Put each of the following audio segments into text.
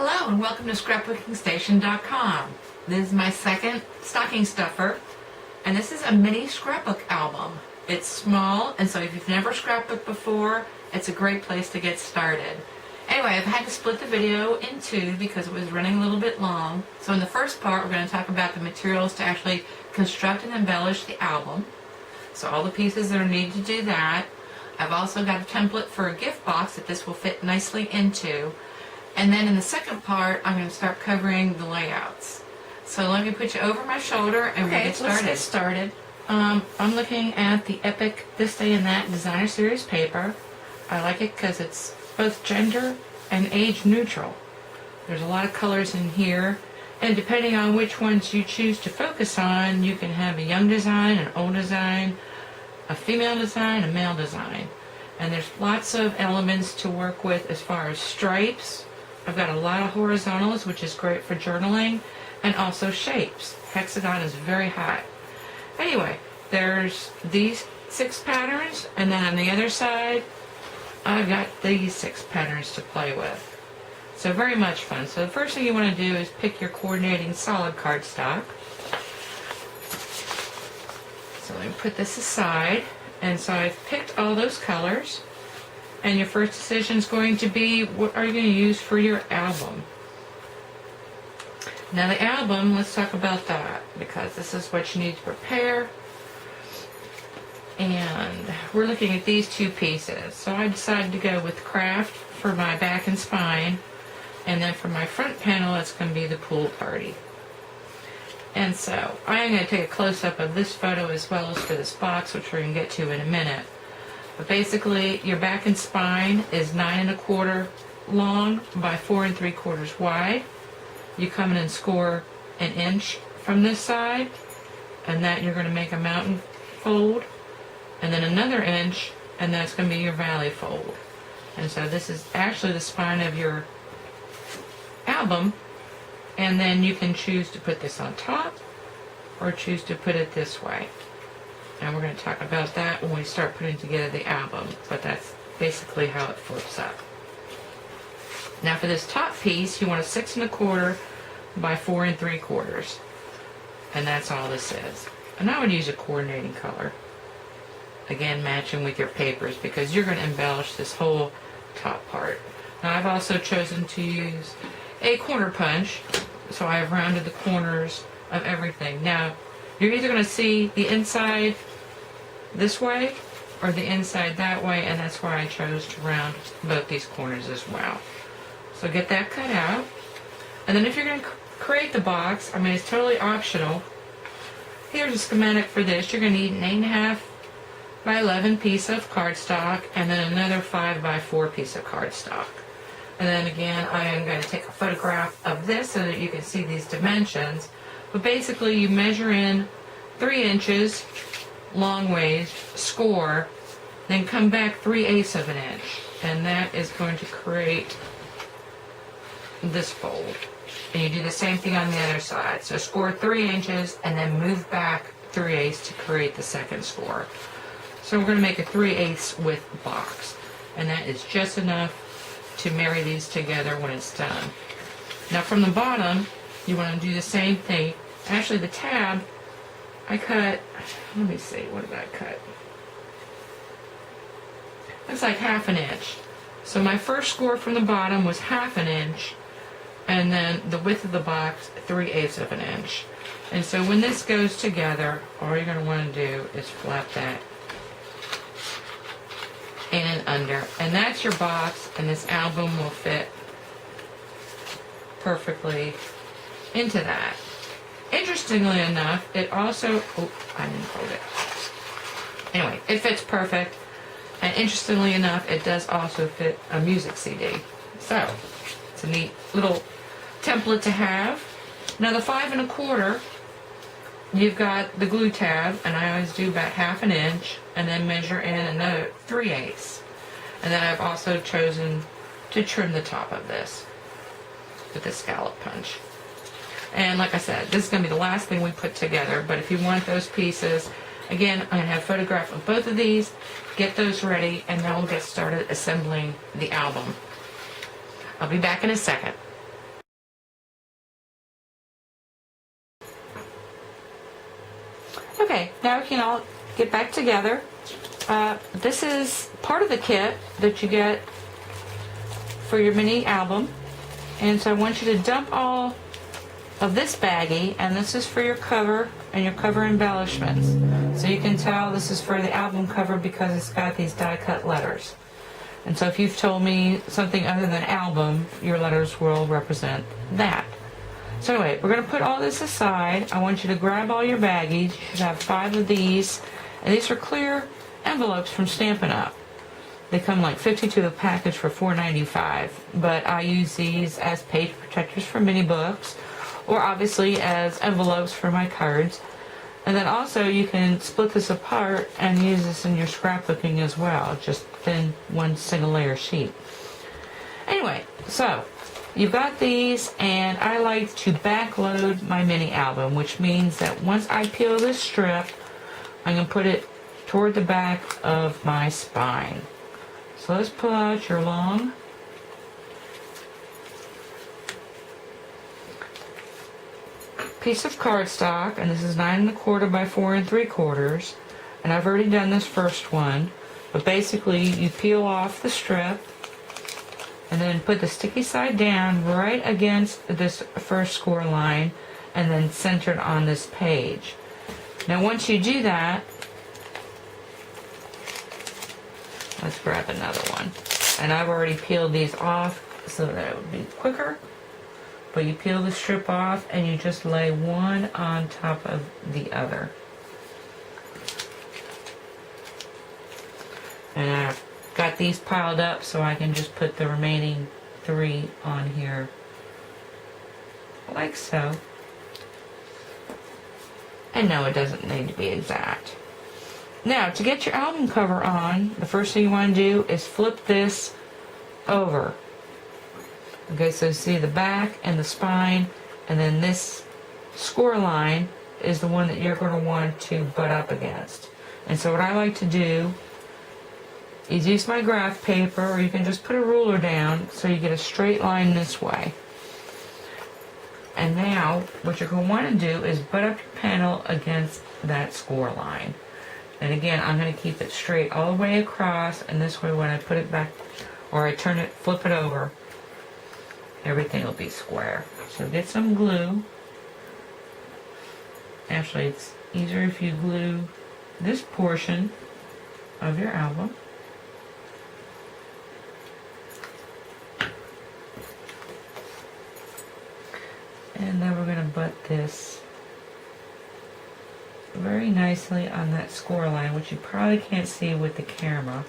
Hello and welcome to scrapbookingstation.com. This is my second stocking stuffer, and this is a mini scrapbook album. It's small, and so if you've never scrapbooked before, it's a great place to get started. Anyway, I've had to split the video in two because it was running a little bit long. So in the first part, we're going to talk about the materials to actually construct and embellish the album. So all the pieces that are needed to do that. I've also got a template for a gift box that this will fit nicely into. And then in the second part, I'm going to start covering the layouts. So let me put you over my shoulder and we'll get started. Let's get started. I'm looking at the Epic This Day and That Designer Series paper. I like it because it's both gender and age neutral. There's a lot of colors in here, and depending on which ones you choose to focus on, you can have a young design, an old design, a female design, a male design. And there's lots of elements to work with as far as stripes. I've got a lot of horizontals, which is great for journaling, and also shapes. Hexagon is very hot. Anyway, there's these 6 patterns, and then on the other side, I've got these 6 patterns to play with. So very much fun. So the first thing you want to do is pick your coordinating solid cardstock. So let me put this aside. And so I've picked all those colors. And your first decision is going to be, what are you going to use for your album? Now the album, let's talk about that, because this is what you need to prepare. And we're looking at these 2 pieces. So I decided to go with craft for my back and spine. And then for my front panel, it's going to be the pool party. And so I am going to take a close-up of this photo as well as for this box, which we're going to get to in a minute. But basically, your back and spine is 9 1/4 long by 4 3/4 wide. You come in and score an inch from this side, and that you're going to make a mountain fold, and then another inch, and that's going to be your valley fold. And so this is actually the spine of your album, and then you can choose to put this on top or choose to put it this way. And we're going to talk about that when we start putting together the album, but that's basically how it flips up. Now for this top piece, you want a 6 1/4 by 4 3/4, and that's all this is. And I would use a coordinating color, again matching with your papers, because you're going to embellish this whole top part. Now I've also chosen to use a corner punch, so I have rounded the corners of everything. Now you're either going to see the inside this way or the inside that way, and that's why I chose to round both these corners as well. So get that cut out. And then if you're going to create the box, I mean, it's totally optional. Here's a schematic for this. You're going to need an 8 1/2 by 11 piece of cardstock, and then another 5 by 4 piece of cardstock. And then again, I am going to take a photograph of this so that you can see these dimensions. But basically, you measure in 3 inches long ways, score, then come back 3/8 of an inch, and that is going to create this fold. And you do the same thing on the other side. So score 3 inches and then move back 3/8 to create the second score. So we're going to make a 3/8 width box, and that is just enough to marry these together when it's done. Now from the bottom, you want to do the same thing. Actually, the tab, I cut, let me see, what did I cut? Looks like 1/2 an inch. So my first score from the bottom was 1/2 an inch, and then the width of the box, 3/8 of an inch. And so when this goes together, all you're going to want to do is flap that in and under. And that's your box, and this album will fit perfectly into that. Interestingly enough, it also, oh, I didn't fold it. Anyway, it fits perfect. And interestingly enough, it does also fit a music CD. So, it's a neat little template to have. Now the 5 1/4, you've got the glue tab, and I always do about 1/2 an inch, and then measure in another 3/8. And then I've also chosen to trim the top of this with a scallop punch. And like I said, this is going to be the last thing we put together, but if you want those pieces, again, I'm going to have a photograph of both of these, get those ready, and then we'll get started assembling the album. I'll be back in a second. Okay, now we can all get back together. This is part of the kit that you get for your mini album. And so I want you to dump all of this baggie, and this is for your cover and your cover embellishments. So you can tell this is for the album cover because it's got these die-cut letters. And so if you've told me something other than album, your letters will represent that. So anyway, we're going to put all this aside. I want you to grab all your baggies. You should have 5 of these. And these are clear envelopes from Stampin' Up. They come like 52 a package for $4.95. But I use these as page protectors for mini books, or obviously as envelopes for my cards. And then also you can split this apart and use this in your scrapbooking as well, just thin one single layer sheet. Anyway, so you've got these, and I like to backload my mini album, which means that once I peel this strip, I'm going to put it toward the back of my spine. So let's pull out your long piece of cardstock, and this is 9 1/4 by 4 3/4, and I've already done this first one, but basically you peel off the strip and then put the sticky side down right against this first score line and then centered on this page. Now once you do that, let's grab another one, and I've already peeled these off so that it would be quicker. But you peel the strip off and you just lay one on top of the other. And I've got these piled up so I can just put the remaining 3 on here like so. And no, it doesn't need to be exact. Now, to get your album cover on, the first thing you want to do is flip this over. Okay, so see the back and the spine, and then this score line is the one that you're going to want to butt up against. And so what I like to do is use my graph paper, or you can just put a ruler down so you get a straight line this way. And now what you're going to want to do is butt up your panel against that score line. And again, I'm going to keep it straight all the way across, and this way when I put it back, or I turn it, flip it over, everything will be square. So get some glue. Actually, it's easier if you glue this portion of your album. And then we're going to butt this very nicely on that score line, which you probably can't see with the camera.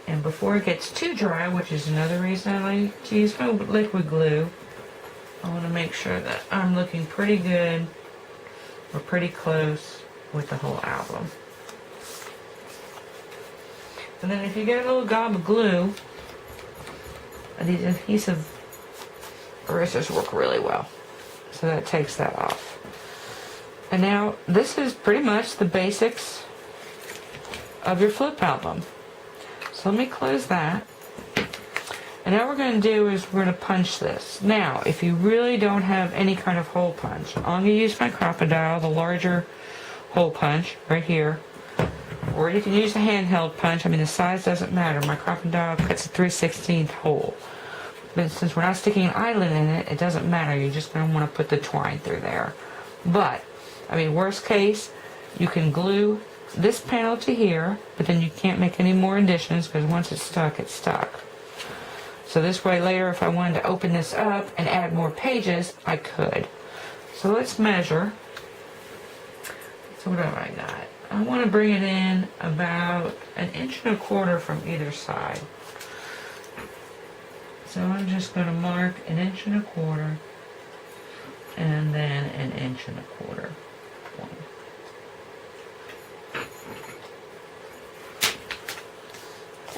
And before it gets too dry, which is another reason I like to use my liquid glue, I want to make sure that I'm looking pretty good or pretty close with the whole album. And then if you get a little gob of glue, these adhesive erasers work really well. So that takes that off. And now this is pretty much the basics of your flip album. So let me close that. And now what we're going to do is we're going to punch this. Now, if you really don't have any kind of hole punch, I'm going to use my Crocodile, the larger hole punch right here. Or you can use a handheld punch. I mean, the size doesn't matter. My Crocodile cuts a 3/16 hole. But since we're not sticking an eyelet in it, it doesn't matter. You're just going to want to put the twine through there. But, I mean, worst case, you can glue this panel to here, but then you can't make any more additions because once it's stuck, it's stuck. So this way later, if I wanted to open this up and add more pages, I could. So let's measure. So what have I got? I want to bring it in about 1 1/4 inches from either side. So I'm just going to mark 1 1/4 inches and then 1 1/4 inches.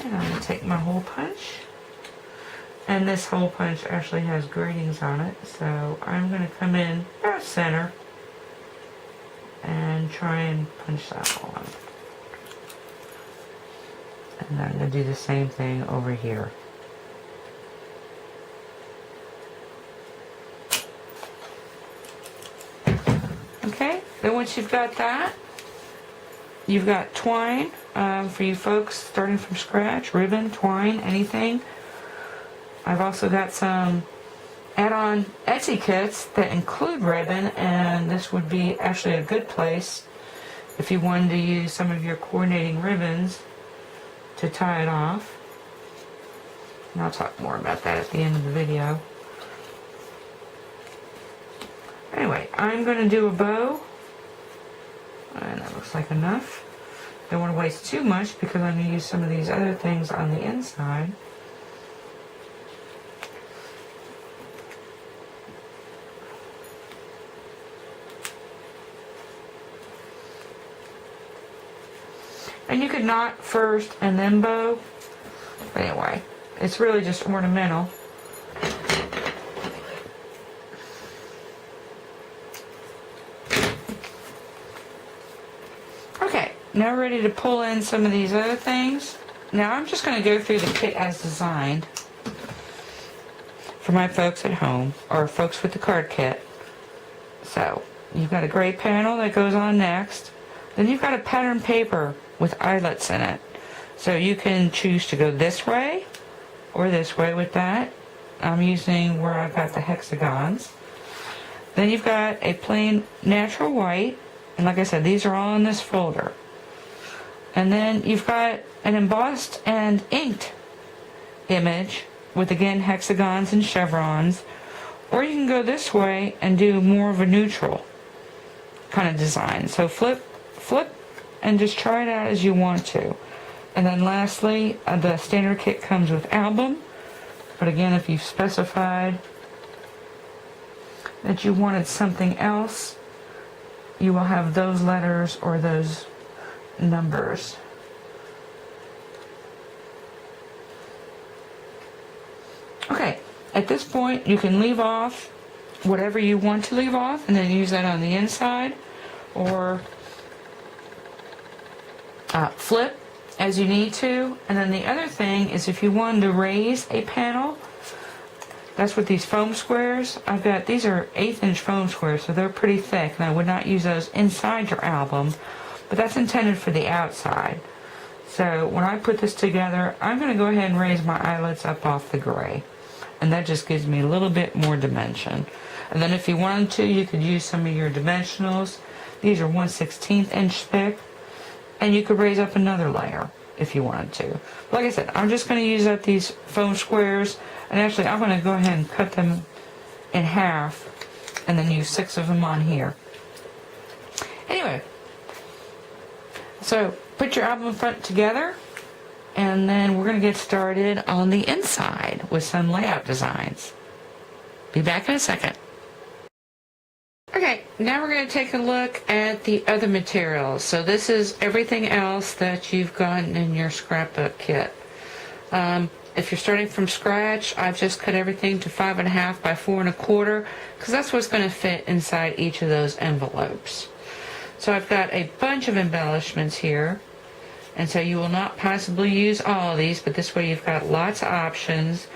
And I'm going to take my hole punch. And this hole punch actually has gratings on it, so I'm going to come in about center and try and punch that on. And then I'm going to do the same thing over here. once you've got that, you've got twine for you folks starting from scratch, ribbon, twine, anything. I've also got some add-on Etsy kits that include ribbon, and this would be actually a good place if you wanted to use some of your coordinating ribbons to tie it off. And I'll talk more about that at the end of the video. Anyway, I'm going to do a bow, and that looks like enough. Don't want to waste too much because I'm going to use some of these other things on the inside. And you could knot first and then bow. But anyway, it's really just ornamental. Okay, now we're ready to pull in some of these other things. Now I'm just going to go through the kit as designed for my folks at home, or folks with the card kit. So, you've got a gray panel that goes on next. Then you've got a pattern paper with eyelets in it. So you can choose to go this way or this way with that. I'm using where I've got the hexagons. Then you've got a plain natural white, and like I said, these are all in this folder. And then you've got an embossed and inked image with, again, hexagons and chevrons. Or you can go this way and do more of a neutral kind of design. So flip, and just try it out as you want to. And then lastly, the standard kit comes with album. But again, if you've specified that you wanted something else, you will have those letters or those numbers. Okay, at this point you can leave off whatever you want to leave off and then use that on the inside, or flip as you need to. And then the other thing is, if you wanted to raise a panel, that's with these foam squares. I've got, these are 1/8 inch foam squares, so they're pretty thick, and I would not use those inside your album, but that's intended for the outside. So when I put this together, I'm going to go ahead and raise my eyelets up off the gray, and that just gives me a little bit more dimension. And then if you wanted to, you could use some of your dimensionals. These are 1/16 inch thick, and you could raise up another layer if you wanted to. Like I said, I'm just going to use up these foam squares, and actually I'm going to go ahead and cut them in half and then use 6 of them on here. Anyway, so put your album front together, and then we're going to get started on the inside with some layout designs. Be back in a second. Okay, now we're going to take a look at the other materials. So this is everything else that you've gotten in your scrapbook kit. If you're starting from scratch, I've just cut everything to 5.5 by 4 1/4, because that's what's going to fit inside each of those envelopes. So I've got a bunch of embellishments here, and so you will not possibly use all of these, but this way you've got lots of options.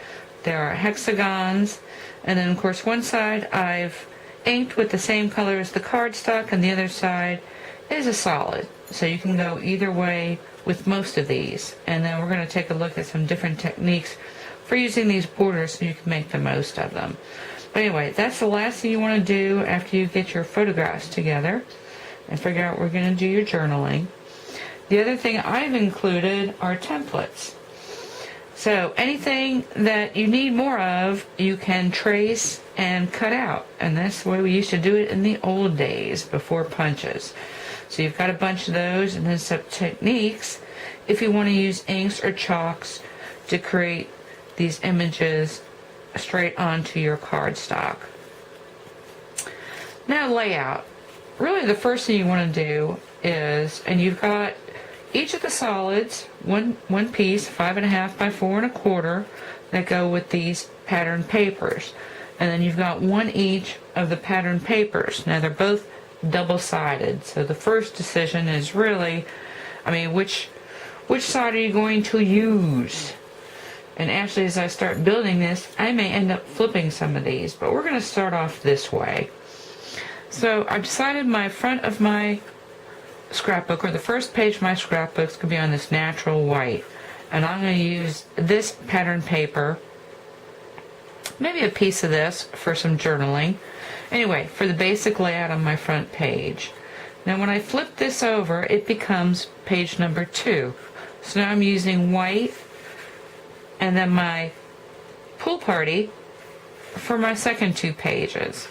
There are hexagons, and then of course one side I've inked with the same color as the cardstock, and the other side is a solid. So you can go either way with most of these. And then we're going to take a look at some different techniques for using these borders so you can make the most of them. But anyway, that's the last thing you want to do after you get your photographs together and figure out where you're going to do your journaling. The other thing I've included are templates. So anything that you need more of, you can trace and cut out. And that's the way we used to do it in the old days before punches. So you've got a bunch of those, and then some techniques if you want to use inks or chalks to create these images straight onto your cardstock. Now layout. Really the first thing you want to do is, and you've got each of the solids, one piece, 5.5 by 4 1/4, that go with these pattern papers. And then you've got one each of the pattern papers. Now they're both double-sided. So the first decision is really, which side are you going to use? And actually, as I start building this, I may end up flipping some of these, but we're going to start off this way. So I've decided my front of my scrapbook, or the first page of my scrapbook, is going to be on this natural white. And I'm going to use this pattern paper, maybe a piece of this for some journaling. Anyway, for the basic layout on my front page. Now when I flip this over, it becomes page number 2. So now I'm using white and then my pool party for my second 2 pages.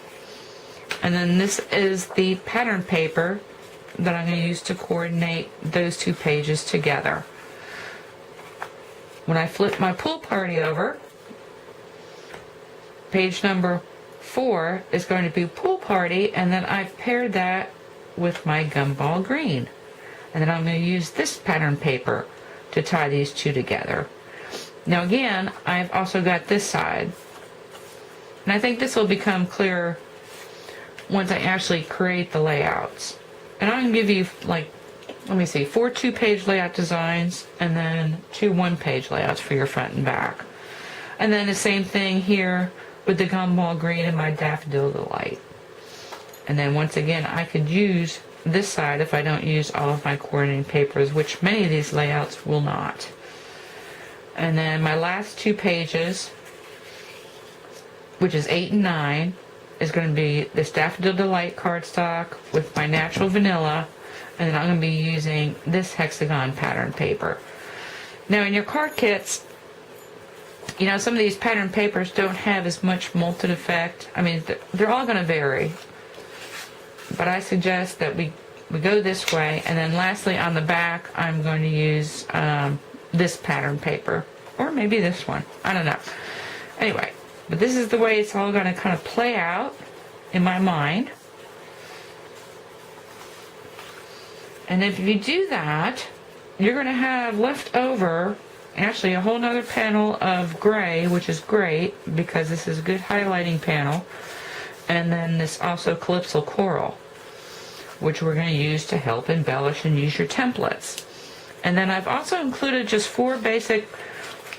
And then this is the pattern paper that I'm going to use to coordinate those 2 pages together. When I flip my pool party over, page number 4 is going to be pool party, and then I've paired that with my gumball green. And then I'm going to use this pattern paper to tie these 2 together. Now again, I've also got this side. And I think this will become clearer once I actually create the layouts. And I'm going to give you, like, let me see, 4 2-page layout designs and then 2 1-page layouts for your front and back. And then the same thing here with the gumball green and my daffodil delight. And then once again, I could use this side if I don't use all of my coordinating papers, which many of these layouts will not. And then my last 2 pages, which is 8 and 9, is going to be this Daffodil Delight cardstock with my natural vanilla, and then I'm going to be using this hexagon pattern paper. Now in your card kits, you know, some of these pattern papers don't have as much molted effect. I mean, they're all going to vary. But I suggest that we go this way, and then lastly on the back I'm going to use this pattern paper, or maybe this one, I don't know. Anyway, but this is the way it's all going to kind of play out in my mind. And if you do that, you're going to have left over actually a whole nother panel of gray, which is great because this is a good highlighting panel. And then this also calypso coral, which we're going to use to help embellish and use your templates. And then I've also included just 4 basic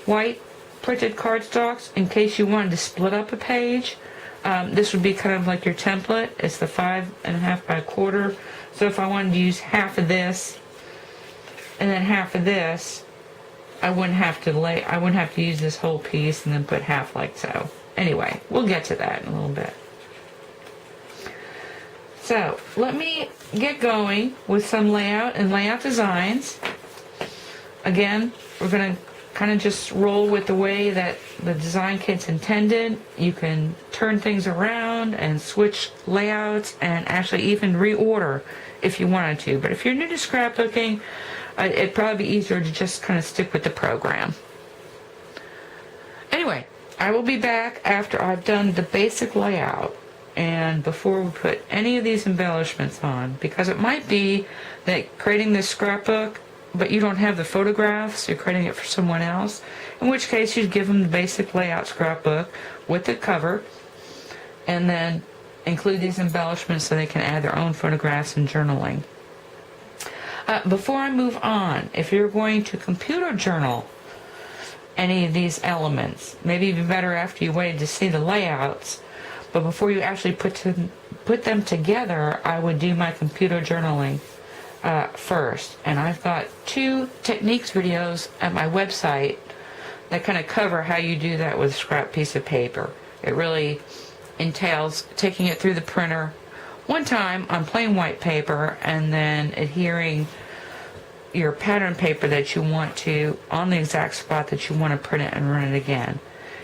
white printed cardstocks in case you wanted to split up a page. This would be kind of like your template. It's the 5.5 by 1/4. So if I wanted to use half of this and then half of this, I wouldn't have to use this whole piece and then put half like so. Anyway, we'll get to that in a little bit. So let me get going with some layout and layout designs. Again, we're going to kind of just roll with the way that the design kit's intended. You can turn things around and switch layouts and actually even reorder if you wanted to. But if you're new to scrapbooking, it'd probably be easier to just kind of stick with the program. Anyway, I will be back after I've done the basic layout and before we put any of these embellishments on, because it might be that creating this scrapbook but you don't have the photographs, you're creating it for someone else, in which case you'd give them the basic layout scrapbook with the cover and then include these embellishments so they can add their own photographs and journaling. Before I move on, if you're going to computer journal any of these elements, maybe even better after you waited to see the layouts, but before you actually put them together, I would do my computer journaling first. And I've got 2 techniques videos at my website that kind of cover how you do that with a scrap piece of paper. It really entails taking it through the printer one time on plain white paper and then adhering your pattern paper that you want to on the exact spot that you want to print it and run it again.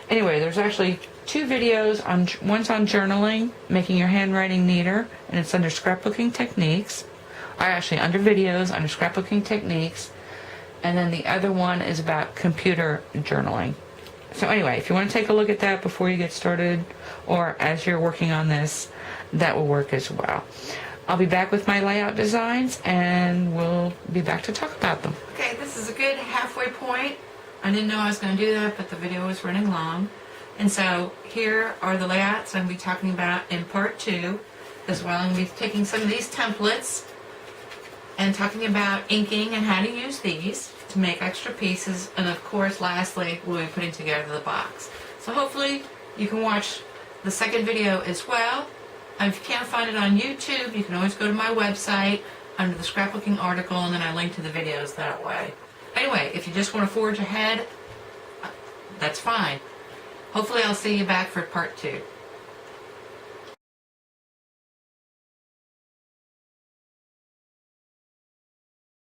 Anyway, there's actually 2 videos. One's on journaling, making your handwriting neater, and it's under scrapbooking techniques. Under videos, under scrapbooking techniques. And then the other one is about computer journaling. So anyway, if you want to take a look at that before you get started or as you're working on this, that will work as well. I'll be back with my layout designs and we'll be back to talk about them. Okay, this is a good halfway point. I didn't know I was going to do that, but the video was running long. And so here are the layouts I'm going to be talking about in part 2 as well. I'm going to be taking some of these templates and talking about inking and how to use these to make extra pieces. And of course, lastly, we'll be putting together the box. So hopefully you can watch the second video as well. If you can't find it on YouTube, you can always go to my website under the scrapbooking article, and then I link to the videos that way. Anyway, if you just want to forge ahead, that's fine. Hopefully I'll see you back for part 2.